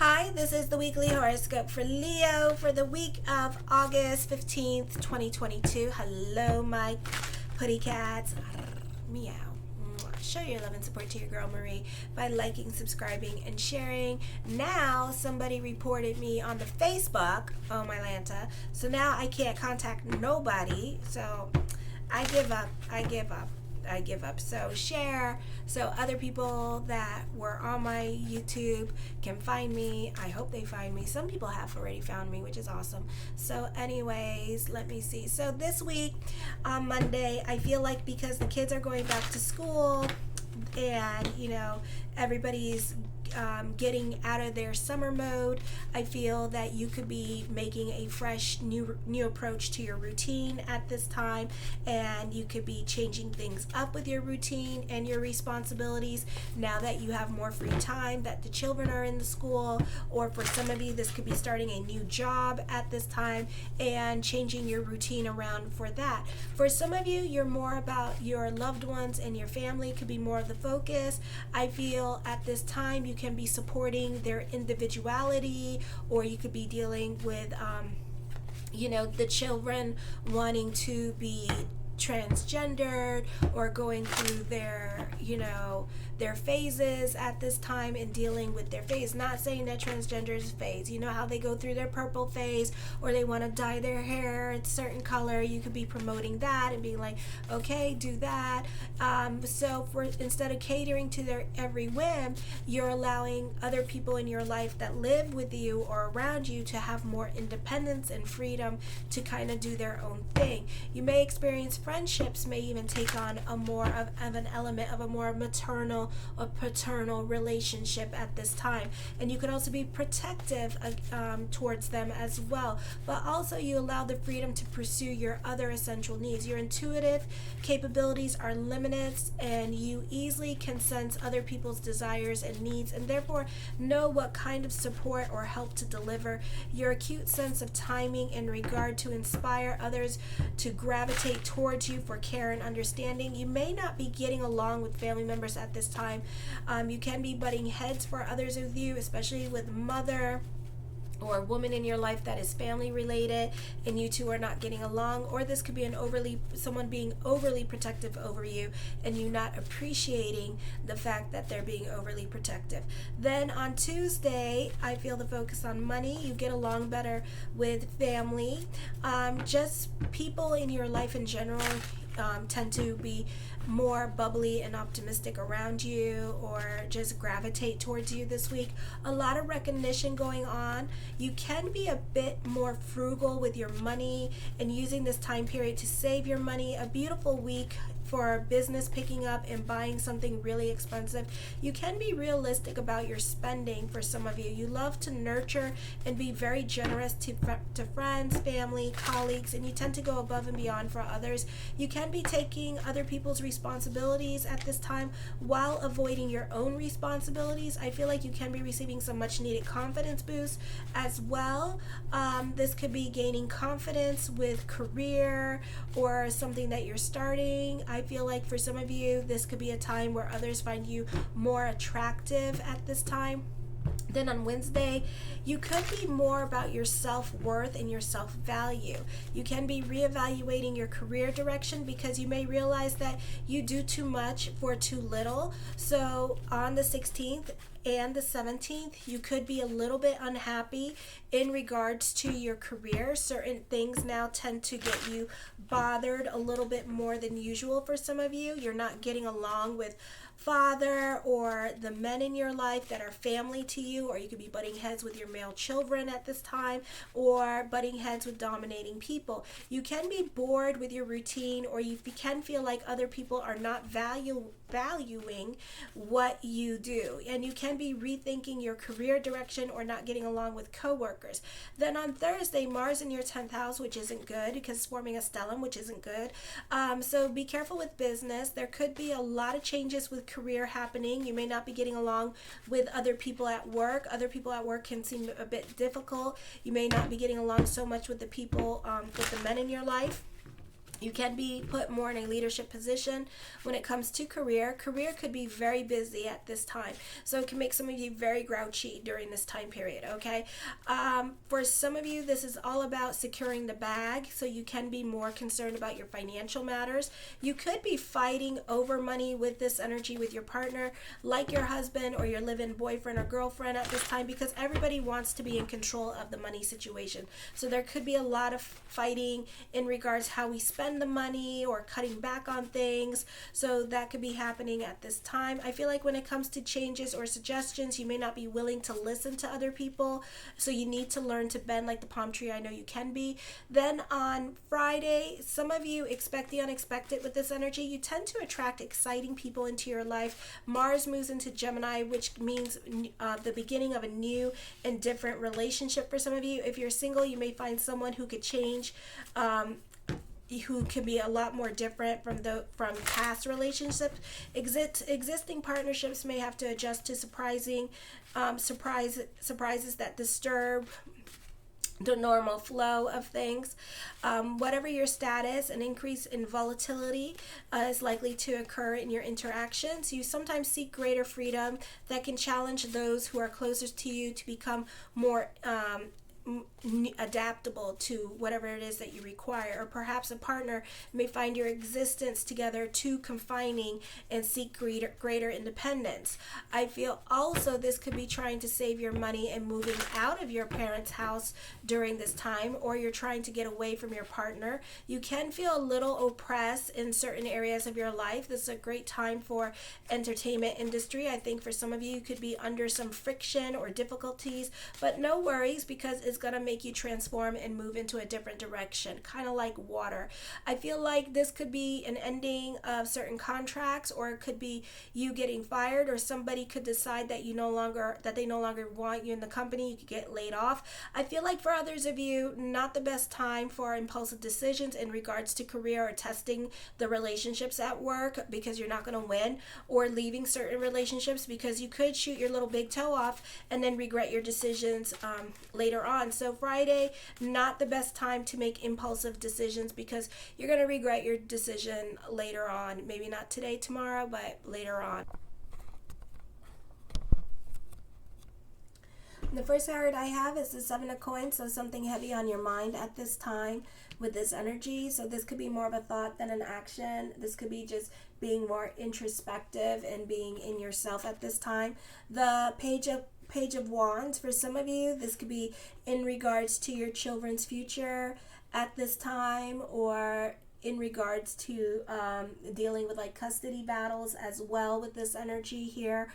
Hi, this is the weekly horoscope for Leo for the week of August 15th, 2022. Hello, my putty cats. Meow. Show your love and support to your girl Marie by liking, subscribing, and sharing. Now, somebody reported me on the Facebook. Oh, my Lanta. So now I can't contact nobody. So I give up. I give up. So share so other people that were on my YouTube can find me. I hope they find me. Some people have already found me, which is awesome. So anyways, let me see. So this week on Monday, I feel like because the kids are going back to school and everybody's getting out of their summer mode, I feel that you could be making a fresh new approach to your routine at this time, and you could be changing things up with your routine and your responsibilities now that you have more free time, that the children are in the school, or for some of you this could be starting a new job at this time and changing your routine around for that. For some of you, you're more about your loved ones and your family could be more of the focus. I feel at this time you can be supporting their individuality, or you could be dealing with the children wanting to be transgendered or going through their phases at this time and dealing with their phase. Not saying that transgender is phase. You know how they go through their purple phase, or they want to dye their hair a certain color. You could be promoting that and being like, okay, do that. So for instead of catering to their every whim, you're allowing other people in your life that live with you or around you to have more independence and freedom to kind of do their own thing. You may experience friendships may even take on a more of an element of a more maternal or paternal relationship at this time, and you can also be protective towards them as well, but also you allow the freedom to pursue your other essential needs. Your intuitive capabilities are limited, and you easily can sense other people's desires and needs, and therefore know what kind of support or help to deliver. Your acute sense of timing in regard to inspire others to gravitate towards you for care and understanding. You may not be getting along with family members at this time. You can be butting heads for others with you, especially with mother or a woman in your life that is family related and you two are not getting along, or this could be someone being overly protective over you and you not appreciating the fact that they're being overly protective. Then on Tuesday, I feel the focus on money. You get along better with family. Just people in your life in general tend to be more bubbly and optimistic around you, or just gravitate towards you this week. A lot of recognition going on. You can be a bit more frugal with your money and using this time period to save your money. A beautiful week for business picking up and buying something really expensive. You can be realistic about your spending. For some of you, you love to nurture and be very generous to friends, family, colleagues, and you tend to go above and beyond for others. You can be taking other people's responsibilities at this time while avoiding your own responsibilities. I feel like you can be receiving some much needed confidence boost as well. This could be gaining confidence with career or something that you're starting. I feel like for some of you, this could be a time where others find you more attractive at this time. Then on Wednesday, you could be more about your self-worth and your self-value. You can be reevaluating your career direction because you may realize that you do too much for too little. So on the 16th and the 17th, you could be a little bit unhappy in regards to your career. Certain things now tend to get you bothered a little bit more than usual for some of you. You're not getting along with father or the men in your life that are family to you, or you could be butting heads with your male children at this time, or butting heads with dominating people. You can be bored with your routine, or you can feel like other people are not valuing what you do, and you can be rethinking your career direction or not getting along with coworkers. Then on Thursday, Mars in your 10th house, which isn't good because it's forming a stellium, which isn't good. So be careful with business. There could be a lot of changes with career happening. You may not be getting along with other people at work. Other people at work can seem a bit difficult. You may not be getting along so much with the people, with the men in your life. You can be put more in a leadership position. When it comes to career could be very busy at this time. So it can make some of you very grouchy during this time period, okay? For some of you, this is all about securing the bag. So you can be more concerned about your financial matters. You could be fighting over money with this energy with your partner, like your husband or your live-in boyfriend or girlfriend at this time, because everybody wants to be in control of the money situation. So there could be a lot of fighting in regards how we spend the money or cutting back on things. So that could be happening at this time. I feel like when it comes to changes or suggestions, you may not be willing to listen to other people. So you need to learn to bend like the palm tree. I know you can be. Then on Friday, some of you expect the unexpected with this energy. You tend to attract exciting people into your life. Mars moves into Gemini, which means the beginning of a new and different relationship for some of you. If you're single, you may find someone who could change, who can be a lot more different from past relationships. Existing partnerships may have to adjust to surprises that disturb the normal flow of things. Whatever your status, an increase in volatility is likely to occur in your interactions. You sometimes seek greater freedom that can challenge those who are closest to you to become more adaptable to whatever it is that you require. Or perhaps a partner may find your existence together too confining and seek greater independence. I feel also this could be trying to save your money and moving out of your parents' house during this time, or you're trying to get away from your partner. You can feel a little oppressed in certain areas of your life. This is a great time for entertainment industry. I think for some of you, you could be under some friction or difficulties, but no worries, because it's going to make you transform and move into a different direction, kind of like water. I feel like this could be an ending of certain contracts, or it could be you getting fired, or somebody could decide that they no longer want you in the company. You could get laid off. I feel like for others of you, not the best time for impulsive decisions in regards to career or testing the relationships at work, because you're not going to win, or leaving certain relationships because you could shoot your little big toe off and then regret your decisions later on. So Friday, not the best time to make impulsive decisions, because you're going to regret your decision later on. Maybe not today, tomorrow, but later on. The first card I have is the Seven of Coins, so something heavy on your mind at this time with this energy. So this could be more of a thought than an action. This could be just being more introspective and being in yourself at this time. The Page of Wands, for some of you, this could be in regards to your children's future at this time, or in regards to dealing with like custody battles as well with this energy here.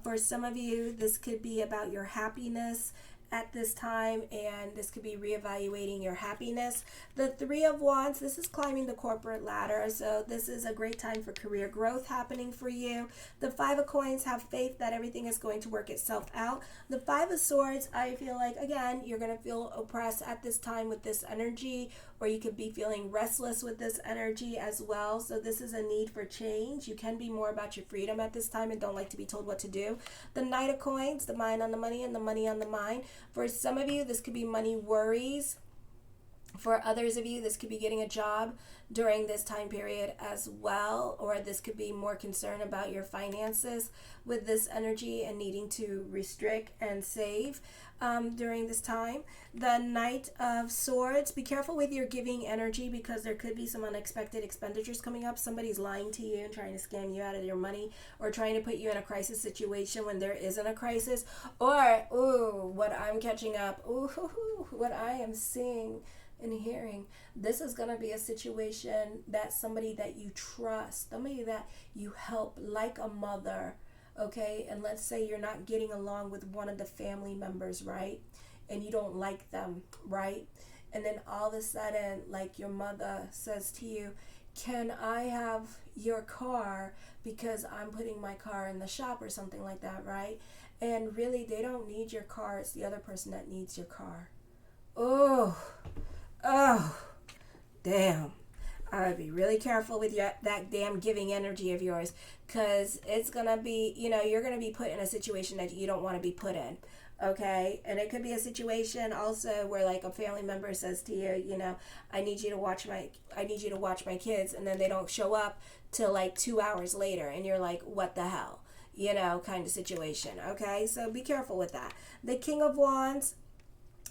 For some of you, this could be about your happiness at this time, and this could be reevaluating your happiness. The Three of Wands, this is climbing the corporate ladder, so this is a great time for career growth happening for you. The Five of Coins, have faith that everything is going to work itself out. The Five of Swords, I feel like, again, you're going to feel oppressed at this time with this energy, or you could be feeling restless with this energy as well. So this is a need for change. You can be more about your freedom at this time and don't like to be told what to do. The Knight of Coins, the mind on the money and the money on the mind. For some of you, this could be money worries. For others of you, this could be getting a job during this time period as well, or this could be more concern about your finances with this energy and needing to restrict and save during this time. The Knight of Swords, be careful with your giving energy, because there could be some unexpected expenditures coming up. Somebody's lying to you and trying to scam you out of your money, or trying to put you in a crisis situation when there isn't a crisis. Or, what I'm catching up, what I am seeing and hearing, this is going to be a situation that somebody that you trust, somebody that you help, like a mother, okay? And let's say you're not getting along with one of the family members, right? And you don't like them, right? And then all of a sudden, like, your mother says to you, can I have your car because I'm putting my car in the shop, or something like that, right? And really, they don't need your car. It's the other person that needs your car. Oh, damn. I would be really careful with that damn giving energy of yours, because it's going to be, you're going to be put in a situation that you don't want to be put in. Okay, and it could be a situation also where like a family member says to you, you know, I need you to watch my kids, and then they don't show up till like 2 hours later, and you're like, what the hell, you know, kind of situation. Okay, so be careful with that. The King of Wands,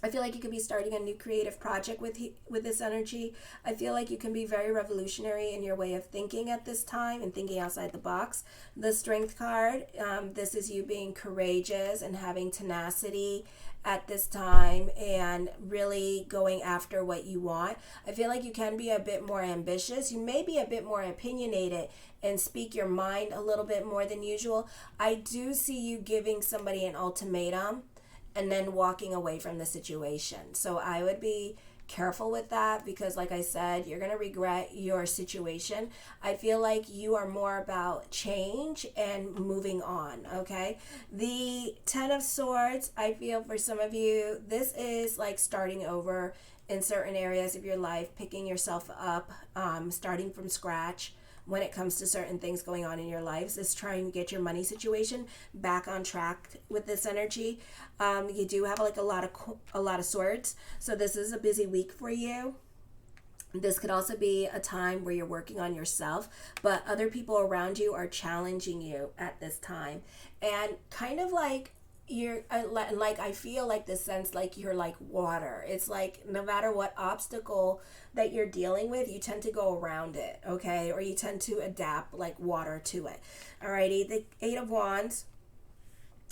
I feel like you could be starting a new creative project with this energy. I feel like you can be very revolutionary in your way of thinking at this time and thinking outside the box. The Strength card, this is you being courageous and having tenacity at this time and really going after what you want. I feel like you can be a bit more ambitious. You may be a bit more opinionated and speak your mind a little bit more than usual. I do see you giving somebody an ultimatum and then walking away from the situation. So I would be careful with that because, like I said, you're going to regret your situation. I feel like you are more about change and moving on, okay? The Ten of Swords, I feel for some of you, this is like starting over in certain areas of your life, picking yourself up, starting from scratch when it comes to certain things going on in your lives, is trying to get your money situation back on track with this energy. You do have like a lot of swords, so this is a busy week for you. This could also be a time where you're working on yourself, but other people around you are challenging you at this time, and kind of like you're like, I feel like this sense like you're like water. It's like no matter what obstacle that you're dealing with, you tend to go around it, okay? Or you tend to adapt like water to it. Alrighty, the Eight of Wands,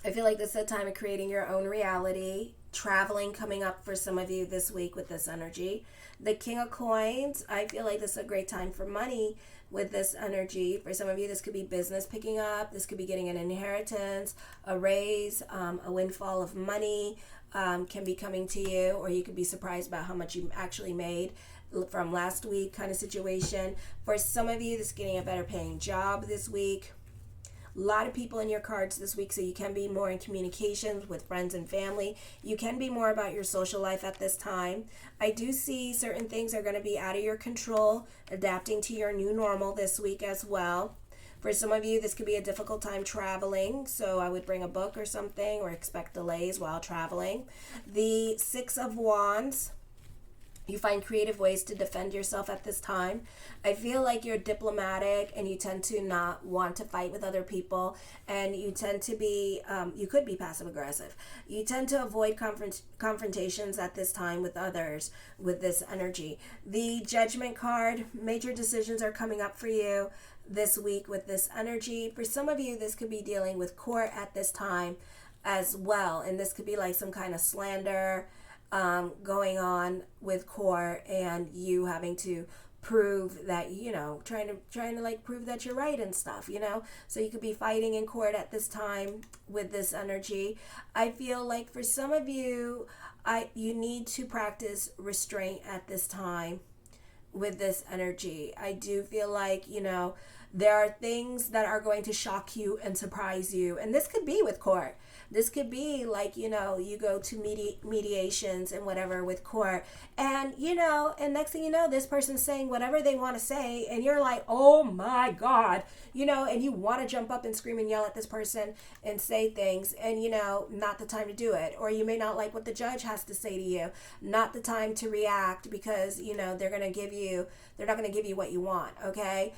I feel like this is a time of creating your own reality. Traveling coming up for some of you this week with this energy. The King of Coins, I feel like this is a great time for money with this energy. For some of you, this could be business picking up. This could be getting an inheritance, a raise, a windfall of money can be coming to you, or you could be surprised about how much you actually made from last week kind of situation. For some of you, this is getting a better paying job this week. A lot of people in your cards this week, so you can be more in communications with friends and family. You can be more about your social life at this time. I do see certain things are going to be out of your control, adapting to your new normal this week as well. For some of you, this could be a difficult time traveling, so I would bring a book or something or expect delays while traveling. The Six of Wands, you find creative ways to defend yourself at this time. I feel like you're diplomatic and you tend to not want to fight with other people, and you tend to be, you could be passive aggressive. You tend to avoid confrontations at this time with others with this energy. The Judgment card, major decisions are coming up for you this week with this energy. For some of you, this could be dealing with court at this time as well, and this could be like some kind of slander going on with court, and you having to prove that, you know, trying to like prove that you're right and stuff, you know. So you could be fighting in court at this time with this energy. I feel like for some of you, you need to practice restraint at this time with this energy. I do feel like, you know, there are things that are going to shock you and surprise you, and this could be with court. This could be like, you know, you go to mediations and whatever with court, and, you know, and next thing you know, this person's saying whatever they want to say, and you're like, oh my God, you know, and you want to jump up and scream and yell at this person and say things, and, you know, not the time to do it. Or you may not like what the judge has to say to you, not the time to react, because, you know, they're not going to give you what you want, okay?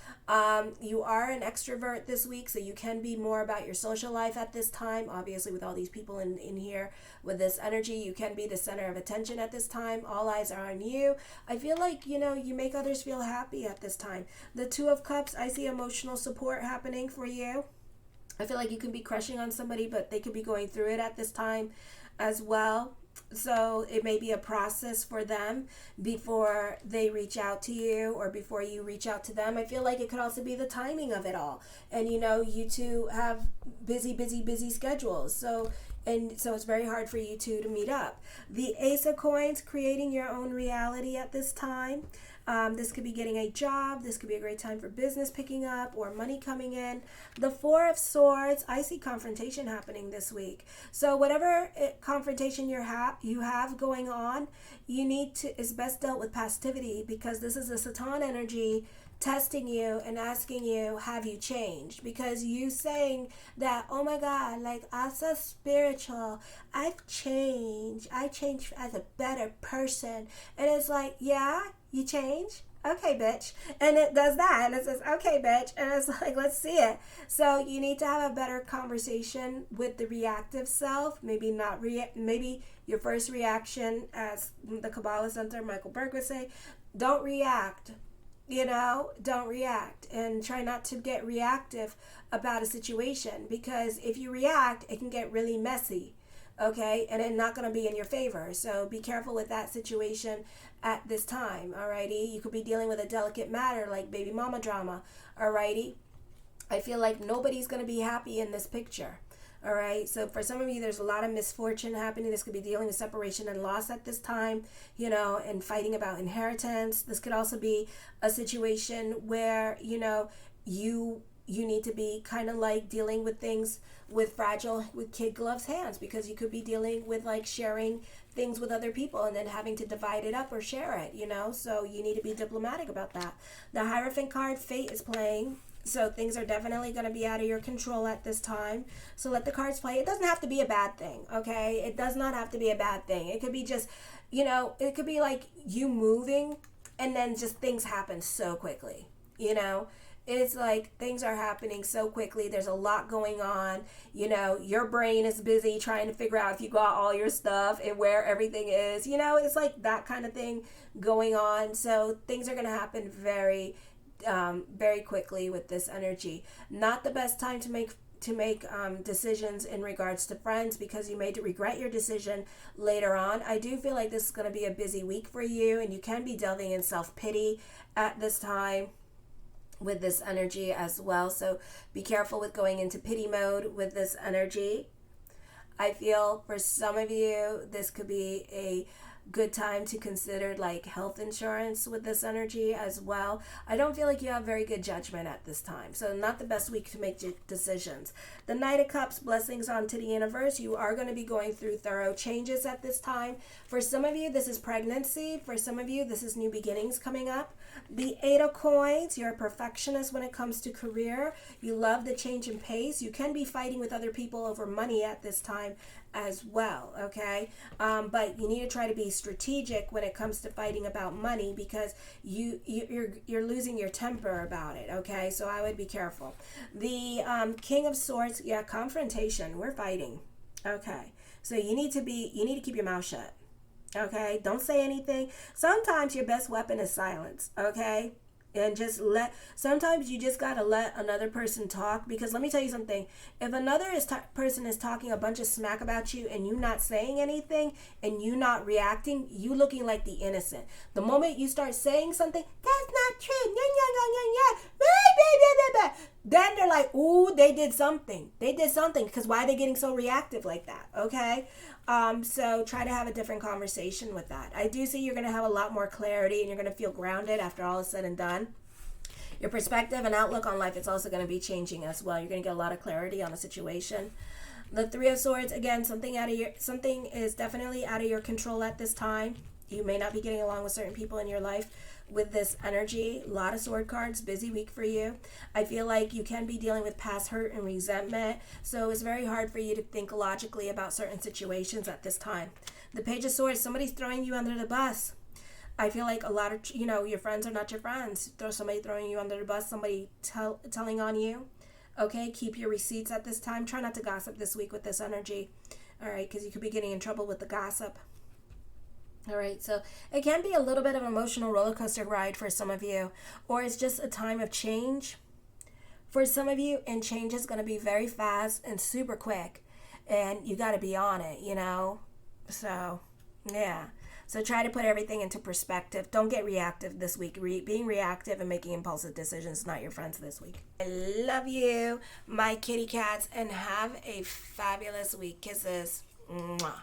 You are an extrovert this week, so you can be more about your social life at this time. Obviously, with all these people in here with this energy, you can be the center of attention at this time. All eyes are on you. I feel like, you know, you make others feel happy at this time. The Two of Cups, I see emotional support happening for you. I feel like you can be crushing on somebody, but they could be going through it at this time as well. So it may be a process for them before they reach out to you or before you reach out to them. I feel like it could also be the timing of it all. And, you know, you two have busy schedules. So it's very hard for you two to meet up. The Ace of Coins, creating your own reality at this time. This could be getting a job. This could be a great time for business picking up or money coming in. The Four of Swords, I see confrontation happening this week. So whatever confrontation you have going on, you need to, is best dealt with passivity, because this is a Satan energy testing you and asking you, have you changed? Because you saying that, oh my God, like, I'm so spiritual, I've changed, I changed as a better person. And it's like, yeah, you change? Okay, bitch. And it does that. And it says, okay, bitch. And it's like, let's see it. So you need to have a better conversation with the reactive self. Maybe not maybe your first reaction, as the Kabbalah Center, Michael Berg would say, don't react. Don't react, and try not to get reactive about a situation, because if you react, it can get really messy. Okay, and it's not going to be in your favor. So be careful with that situation at this time. Alrighty, you could be dealing with a delicate matter like baby mama drama. Alrighty, I feel like nobody's going to be happy in this picture. All right, so for some of you, there's a lot of misfortune happening. This could be dealing with separation and loss at this time, and fighting about inheritance. This could also be a situation where, you need to be kind of like dealing with things with kid gloves hands, because you could be dealing with like sharing things with other people and then having to divide it up or share it, so you need to be diplomatic about that. The Hierophant card, fate, is playing. So things are definitely going to be out of your control at this time. So let the cards play. It doesn't have to be a bad thing, okay? It does not have to be a bad thing. It could be just, it could be like you moving and then just things happen so quickly, It's like things are happening so quickly. There's a lot going on. Your brain is busy trying to figure out if you got all your stuff and where everything is. It's like that kind of thing going on. So things are going to happen very quickly with this energy. Not the best time to make decisions in regards to friends, because you may regret your decision later on. I do feel like this is going to be a busy week for you, and you can be delving in self-pity at this time with this energy as well. So be careful with going into pity mode with this energy. I feel for some of you, this could be a good time to consider like health insurance with this energy as well. I don't feel like you have very good judgment at this time, so not the best week to make decisions. The Knight of Cups, blessings onto the universe. You are going to be going through thorough changes at this time. For some of you, this is pregnancy. For some of you, this is new beginnings coming up. The Eight of Coins, you're a perfectionist when it comes to career. You love the change in pace. You can be fighting with other people over money at this time as well, okay? But you need to try to be strategic when it comes to fighting about money, because you're losing your temper about it, okay? So I would be careful. The King of Swords, yeah, confrontation. We're fighting, okay? So you need to keep your mouth shut, okay? Don't say anything. Sometimes your best weapon is silence, okay? And sometimes you just gotta let another person talk, because let me tell you something. If another person is talking a bunch of smack about you and you not saying anything and you not reacting, you looking like the innocent. The moment you start saying something, that's not true, then they're like, ooh, they did something, because why are they getting so reactive like that, okay? So try to have a different conversation with that. I do see you're going to have a lot more clarity, and you're going to feel grounded after all is said and done. Your perspective and outlook on life is also going to be changing as well. You're going to get a lot of clarity on the situation. The Three of Swords, again, something is definitely out of your control at this time. You may not be getting along with certain people in your life with this energy. A lot of sword cards, busy week for you. I feel like you can be dealing with past hurt and resentment, so it's very hard for you to think logically about certain situations at this time. The Page of Swords, somebody's throwing you under the bus. I feel like a lot of, your friends are not your friends. Somebody throwing you under the bus, somebody telling on you. Okay, keep your receipts at this time. Try not to gossip this week with this energy. All right, because you could be getting in trouble with the gossip. All right, so it can be a little bit of an emotional roller coaster ride for some of you, or it's just a time of change for some of you, and change is going to be very fast and super quick, and you got to be on it, So, yeah. So try to put everything into perspective. Don't get reactive this week. Being reactive and making impulsive decisions is not your friends this week. I love you, my kitty cats, and have a fabulous week. Kisses. Mwah.